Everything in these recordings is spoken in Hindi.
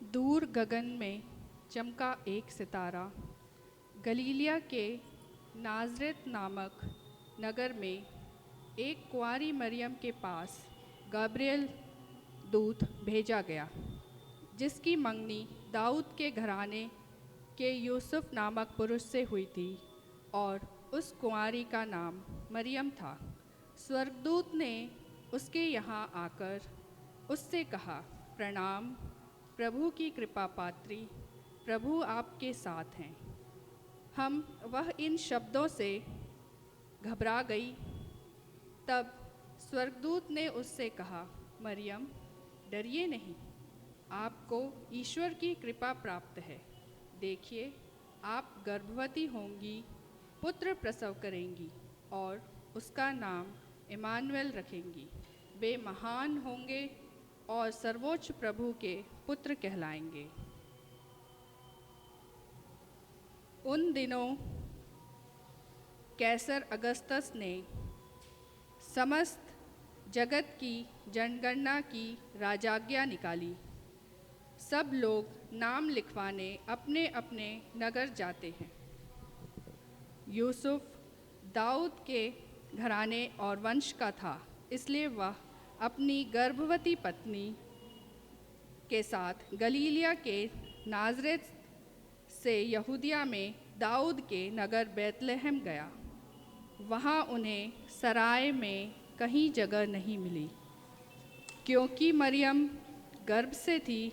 दूर गगन में चमका एक सितारा। गलीलिया के नाज़रेत नामक नगर में एक कुंवारी मरियम के पास गब्रिएल दूत भेजा गया, जिसकी मंगनी दाऊद के घराने के यूसुफ नामक पुरुष से हुई थी और उस कुंवारी का नाम मरियम था। स्वर्गदूत ने उसके यहाँ आकर उससे कहा, प्रणाम, प्रभु की कृपा पात्री, प्रभु आपके साथ हैं। वह इन शब्दों से घबरा गई। तब स्वर्गदूत ने उससे कहा, मरियम, डरिए नहीं, आपको ईश्वर की कृपा प्राप्त है। देखिए, आप गर्भवती होंगी, पुत्र प्रसव करेंगी और उसका नाम इमानुएल रखेंगी। वे महान होंगे और सर्वोच्च प्रभु के पुत्र कहलाएंगे। उन दिनों कैसर अगस्तस ने समस्त जगत की जनगणना की राजाज्ञा निकाली। सब लोग नाम लिखवाने अपने अपने नगर जाते हैं। यूसुफ दाऊद के घराने और वंश का था, इसलिए वह अपनी गर्भवती पत्नी के साथ गलीलिया के नाज़रेत से यहूदिया में दाऊद के नगर बैतलहम गया। वहाँ उन्हें सराय में कहीं जगह नहीं मिली, क्योंकि मरियम गर्भ से थी,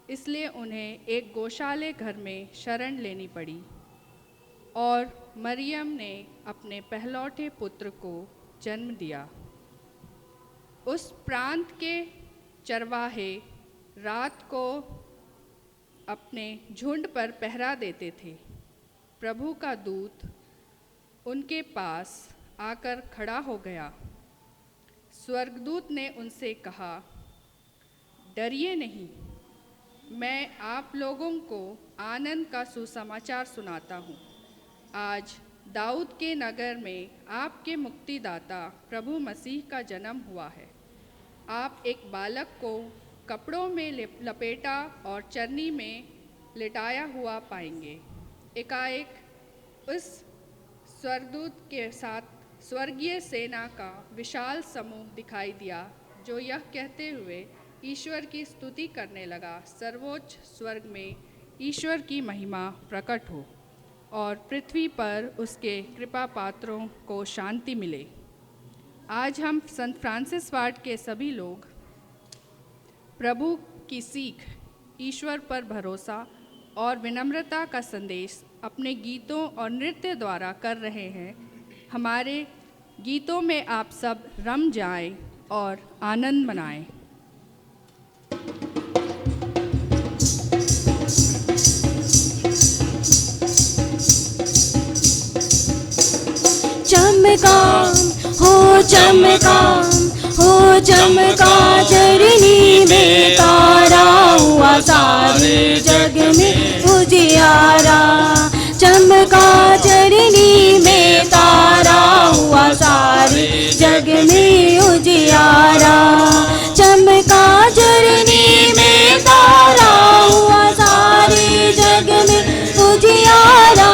इसलिए उन्हें एक गौशाले घर में शरण लेनी पड़ी। और मरियम ने अपने पहलौठे पुत्र को जन्म दिया। उस प्रांत के चरवाहे रात को अपने झुंड पर पहरा देते थे। प्रभु का दूत उनके पास आकर खड़ा हो गया। स्वर्गदूत ने उनसे कहा, डरिए नहीं, मैं आप लोगों को आनंद का सुसमाचार सुनाता हूँ। आज दाऊद के नगर में आपके मुक्तिदाता प्रभु मसीह का जन्म हुआ है। आप एक बालक को कपड़ों में लपेटा और चरनी में लिटाया हुआ पाएंगे। एकाएक उस स्वर्गदूत के साथ स्वर्गीय सेना का विशाल समूह दिखाई दिया, जो यह कहते हुए ईश्वर की स्तुति करने लगा, सर्वोच्च स्वर्ग में ईश्वर की महिमा प्रकट हो और पृथ्वी पर उसके कृपा पात्रों को शांति मिले। आज हम संत फ्रांसिस वार्ड के सभी लोग प्रभु की सीख, ईश्वर पर भरोसा और विनम्रता का संदेश अपने गीतों और नृत्य द्वारा कर रहे हैं। हमारे गीतों में आप सब रम जाएं और आनंद मनाएं। चमका हो चमका चरनी में तारा, हुआ सारे जग में उजियारा। चमका चरनी में तारा, हुआ सारे जग में उजियारा। चमका चरनी में तारा, हुआ सारे जग में उजियारा।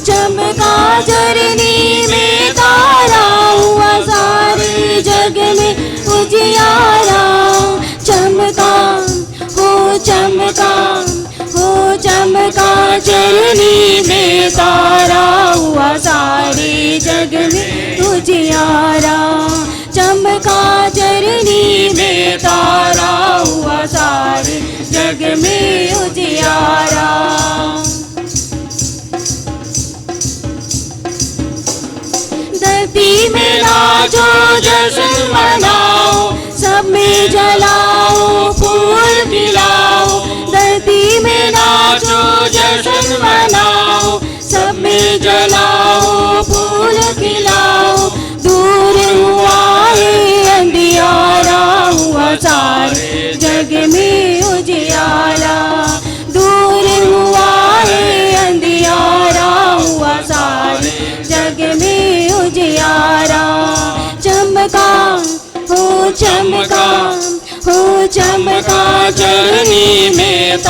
चमका चरनी में तारा, हुआ सारे जग में उजियारा। चमका चरनी में तारा, हुआ सारे जग में उजियारा। चमका चरनी में तारा, हुआ सारे जग में उजियारा। धरती में नाचो, जश्न मनाओ, सब में जलाओ, फूल खिलाओ। धरती में नाचो, जश्न मनाओ, सब में जलाओ, फूल खिलाओ। दूर हुआ है अंधियारा, हुआ सारे जग में उजियारा। दूर हुआ है अंधियारा, हुआ सारे जग में उजियारा। चमका चरनी में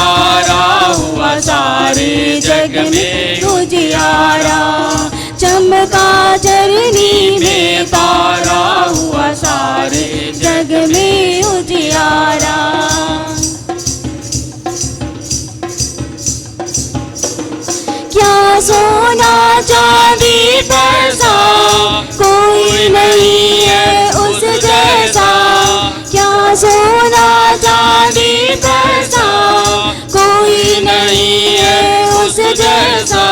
जग में उजियारा। चमका चरनी में तारा हुआ सारे जग में उजियारा। क्या सोना चांदी पैसा कोई नहीं है उस जैसा। क्या सोना चांदी पैसा कोई नहीं है उस जैसा।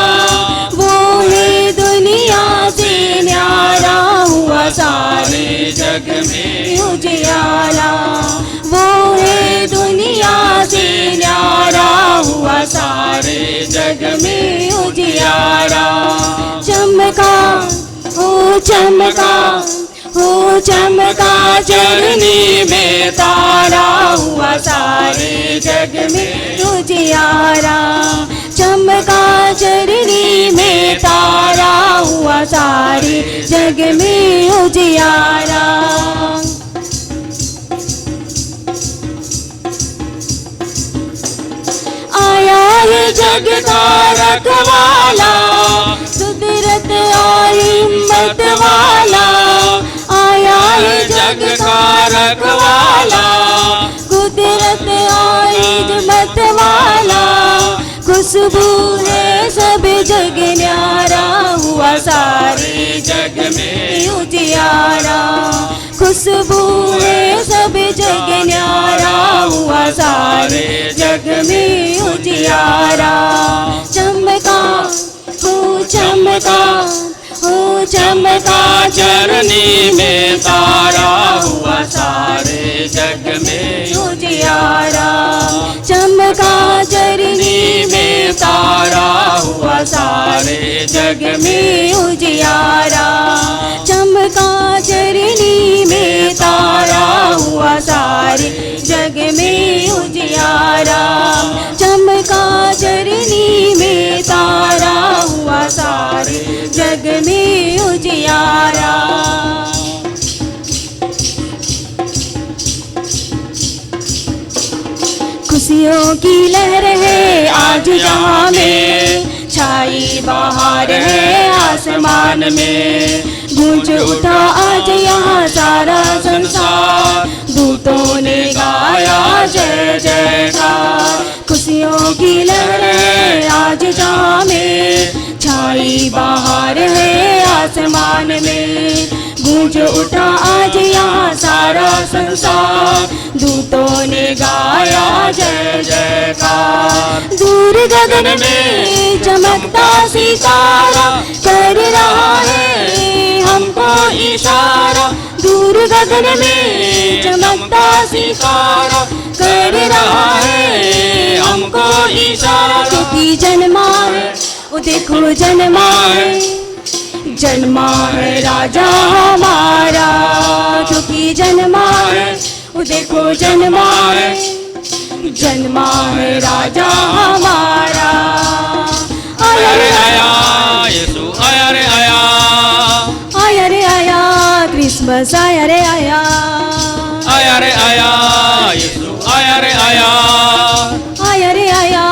वो है दुनिया से न्यारा हुआ सारे जग में उजियारा। वो है दुनिया से न्यारा हुआ सारे जग में उजियारा। चमका हो चमका हो चमका चरनी में तारा हुआ सारे जग में उजियारा। चमका चरनी में तारा हुआ सारे जग में उजियारा। आया है जग का रखवाला कुदरत और हिम्मत वाला। आया है जग का रखवाला कुदरत और हिम्मत वाला। खुशबू है सब जग न्यारा हुआ सारे जग में उजियारा। खुशबू है सब जग न्यारा हुआ सारे जग में उजियारा। चमका हो चमका हो चमका चरनी में तारा हुआ सारे जग में उजियारा। चमका चरनी में तारा हुआ सारे जग में उजियारा। चमका चरनी में तारा हुआ सारे जग में उजियारा। चमका चरनी में तारा हुआ सारे जग में उजियारा। खुशियों की लहर है आज जहाँ में छाई बहार है आसमान में। गूंज उठा आज यहाँ सारा संसार दूतों ने गाया जय जयकार। खुशियों की लहर है आज जहाँ में छाई बहार है आसमान में। गूंज उठा आज यहाँ सारा संसार दूतों ने गाया जय जयकार। दूर गगन में चमकता सितारा कर रहा है हमको इशारा। दूर गगन में चमकता सितारा कर रहा है हमको इशारा। क्योंकि जन्मा है वो देखो जन्मा है जन्मा है राजा हमारा। क्योंकि जन्मा है वो देखो जन्मा है जन्मा है राजा हमारा। आया रे आया यीशु आया रे आया। आया रे आया क्रिसमस आया रे आया। आया रे आया यीशु आया रे आया। आया रे आया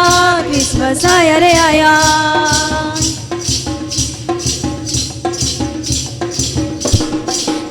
क्रिसमस आया रे आया।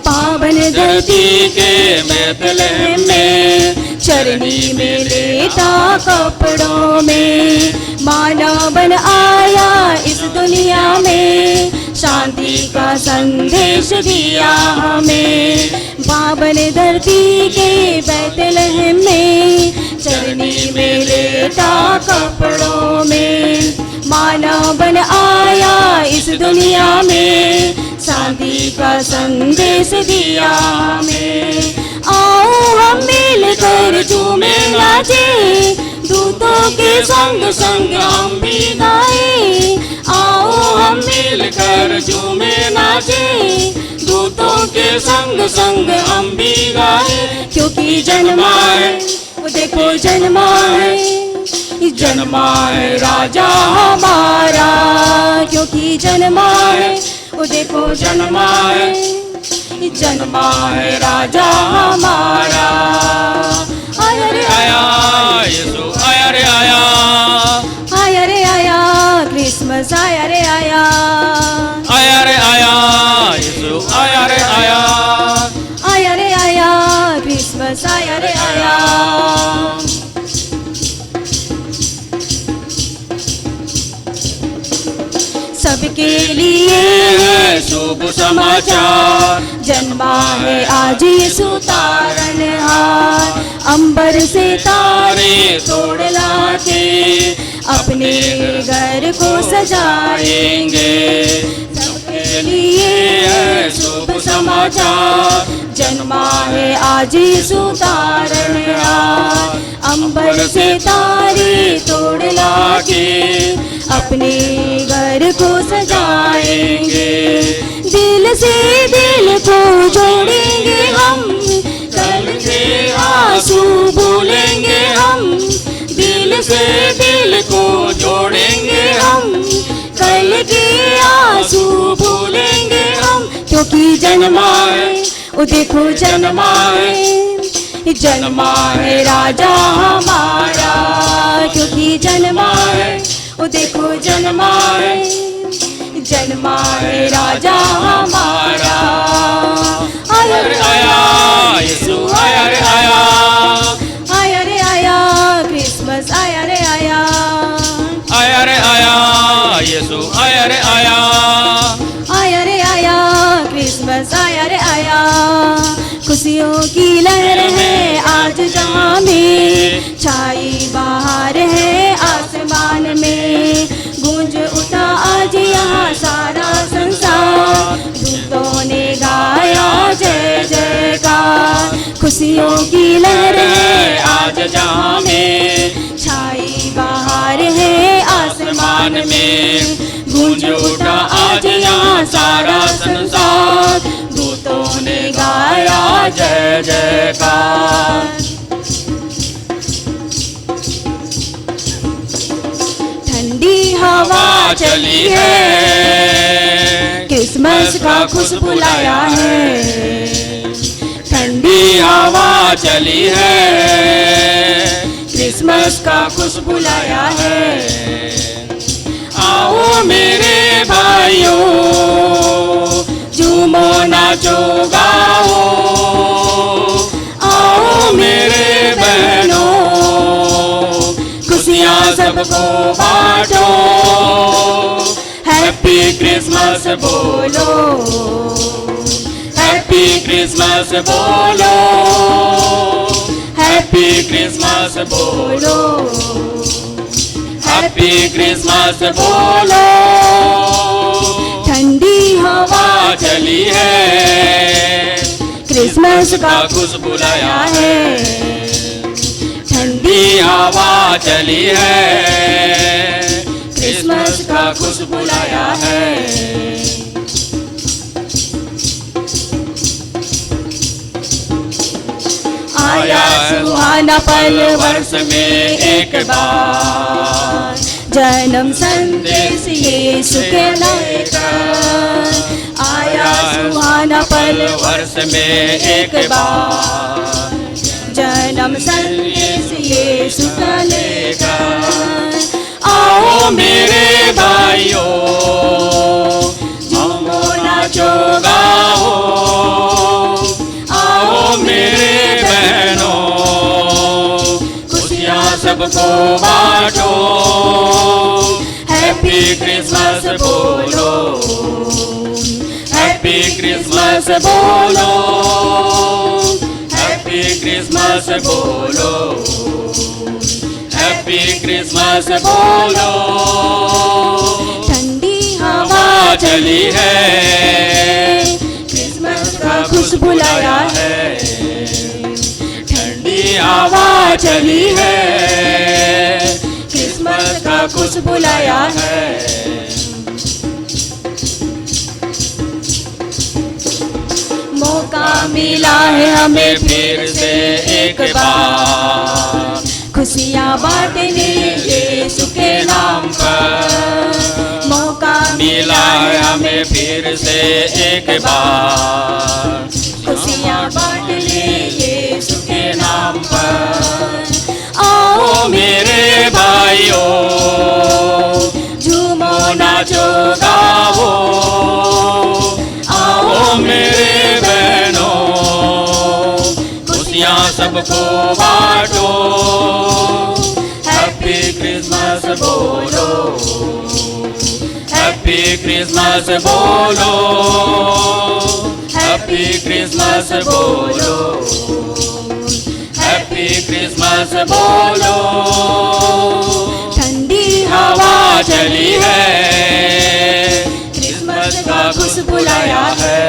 पावन धरती के बैतलहम में चरनी में लेटा कपड़ों में। मानव बन आया इस दुनिया में शांति का संदेश दिया हमें। पावन धरती के बैतलहम में चरनी में लेटा कपड़ों में। मानव बन आया इस दुनिया में शांति का संदेश दिया हमें। आओ हम मिलकर झूमे नाचे दूतों के संग संग हम भी गाए। आओ हम मिलकर झूमे नाचे दूतों के संग संग हम भी गाए। क्योंकि जन्मा है वो देखो जन्मा है राजा हमारा। क्योंकि जन्मा है वो देखो जन्मा है राजा हमारा। आया रे आया यीशु आया रे आया। आया रे आया क्रिसमस आया रे आया, आया रे आया, यीशु आया रे आया, आया रे आया, क्रिसमस आया रे आया। सबके लिए है शुभ समाचार, जन्मा है आज यीशु तारनहार। अंबर से तारे तोड़ लाके अपने घर को सजाएंगे। सबके लिए है शुभ समाचार, जन्मा है आज यीशु तारनहार। अंबर से तारे तोड़ लाके अपने घर को सजाएंगे। दिल से दिल को जोड़ेंगे हम, कल के आंसू भूलेंगे हम। दिल से दिल को जोड़ेंगे हम, कल के आंसू भूलेंगे हम। क्योंकि जन्मा है, ओ देखो जन्मा है, जन्मा है राजा हमारा। क्योंकि जन्मा है, ओ देखो जन्मा है, जन्मा है राजा हमारा। आया रे आया, यीशु आया रे आया, आया रे आया, क्रिसमस आया रे आया, आया रे आया, यीशु आया रे आया, आया रे आया, क्रिसमस आया रे आया। खुशियों की लहर है आज जहां में, छाई बाहर है आसमान में। गूंज उठा आज यहाँ सारा संसार, दूतों ने गाया जय जयकार। खुशियों की लहर है आज जहां में, छाई बाहर है आसमान में। गूंज उठा आज यहाँ सारा संसार, दूतों ने गाया जय जयकार। ठंडी हवा चली है, क्रिसमस का खुशबू लाया है। ठंडी हवा चली है, क्रिसमस का खुशबू लाया है। आओ मेरे भाइयों, झूमो नाचो गाओ। आओ मेरे बहनों, खुशियाँ सबको बांटो। हैप्पी क्रिसमस बोलो, हैप्पी क्रिसमस बोलो, हैप्पी क्रिसमस बोलो, हैप्पी क्रिसमस बोलो। ठंडी हवा चली है, क्रिसमस का खुशबू लाया है। ठंडी हवा चली है, क्रिसमस का खुशबू लाया है। आया सुहाना पल वर्ष में एक बार, जन्म संदेश यीशु के लेकर। आया सुहाना पल वर्ष में एक बार, जन्म संदेश यीशु का लेकर। आओ मेरे भाइयों, झूमो नाचो गाओ। आओ मेरे बहनों, खुशियाँ सबको बांटो। हैप्पी क्रिसमस बोलो, हैप्पी क्रिसमस बोलो, हैप्पी क्रिसमस बोलो, हैप्पी क्रिसमस बोलो। ठंडी हवा चली है, क्रिसमस का खुशबू लाया है। ठंडी हवा चली है, क्रिसमस का खुशबू लाया है। मौका मिला है हमें फिर से एक बार, खुशियाँ बांटने यीशु के नाम पर। मौका मिला है हमें फिर से एक बार, खुशियाँ बांटने यीशु के नाम पर। आओ मेरे भाइयों, झूमो ना सबको बांटो। हैप्पी क्रिसमस बोलो, हैप्पी क्रिसमस बोलो, हैप्पी क्रिसमस बोलो, हैप्पी क्रिसमस बोलो। ठंडी हवा चली है, क्रिसमस का खुशबू लाया है।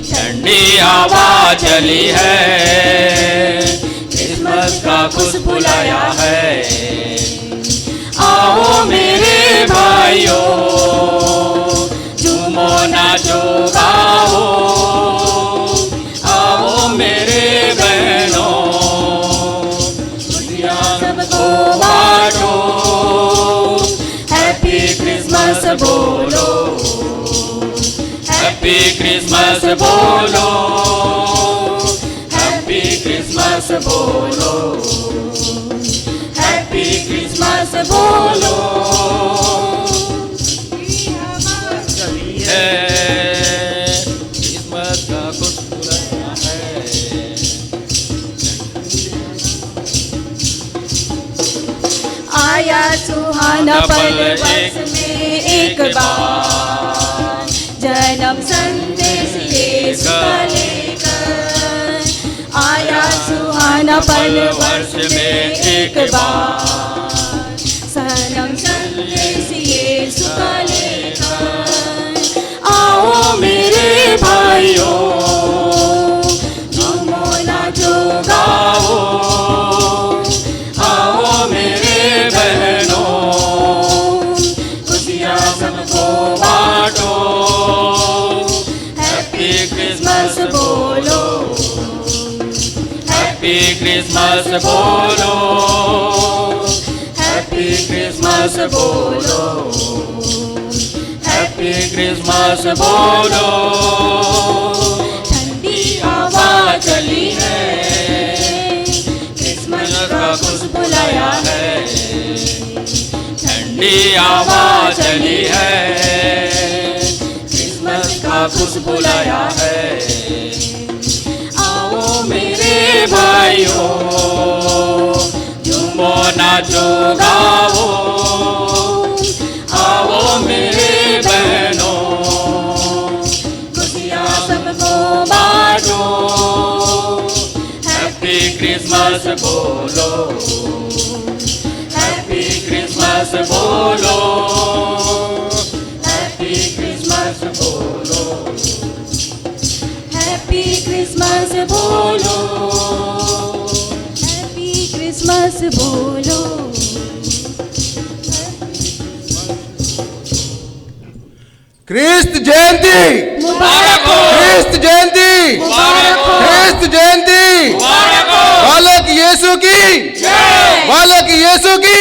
ठंडी हवा चली है, क्रिसमस का खुशबू लाया है। आओ मेरे भाइयों, झूमो नाचो गाओ। आओ मेरे बहनों, खुशियाँ सबको बांटो। हैप्पी क्रिसमस बोलो, हैप्पी क्रिसमस बोलो, हैप्पी क्रिसमस बोलो, हैप्पी क्रिसमस बोलो। क्रिसमस का खुशबू लाया है। आया सुहाना पल वर्ष में एक बार, जन्म संदेश यीशु का लेकर। आया सुहाना पल वर्ष में एक बार, जन्म संदेश यीशु का लेकर। आओ मेरे भाइयों, झूमो नाचो गाओ। आओ मेरे बहनों, खुशियाँ सबको बांटो। हैप्पी क्रिसमस बोलो, हैप्पी क्रिसमस बोलो, हैप्पी क्रिसमस बोलो, हैप्पी क्रिसमस बोलो। ठंडी हवा चली है, क्रिसमस का खुशबू लाया है। ठंडी हवा चली है, क्रिसमस का खुशबू लाया है। आओ मेरे भाइयों, झूमो नाचो गाओ। आओ मेरे बहनों, खुशियाँ सबको बांटो। हैप्पी क्रिसमस बोलो, हैप्पी क्रिसमस बोलो, हैप्पी क्रिसमस बोलो, हैप्पी क्रिसमस बोलो, हैप्पी क्रिसमस बोलो। क्रिस्त जयंती, मुबारक हो, क्रिस्त जयंती, मुबारक हो, क्रिस्त जयंती। मुबारक हो। बालक यीशु की, जय। बालक यीशु की।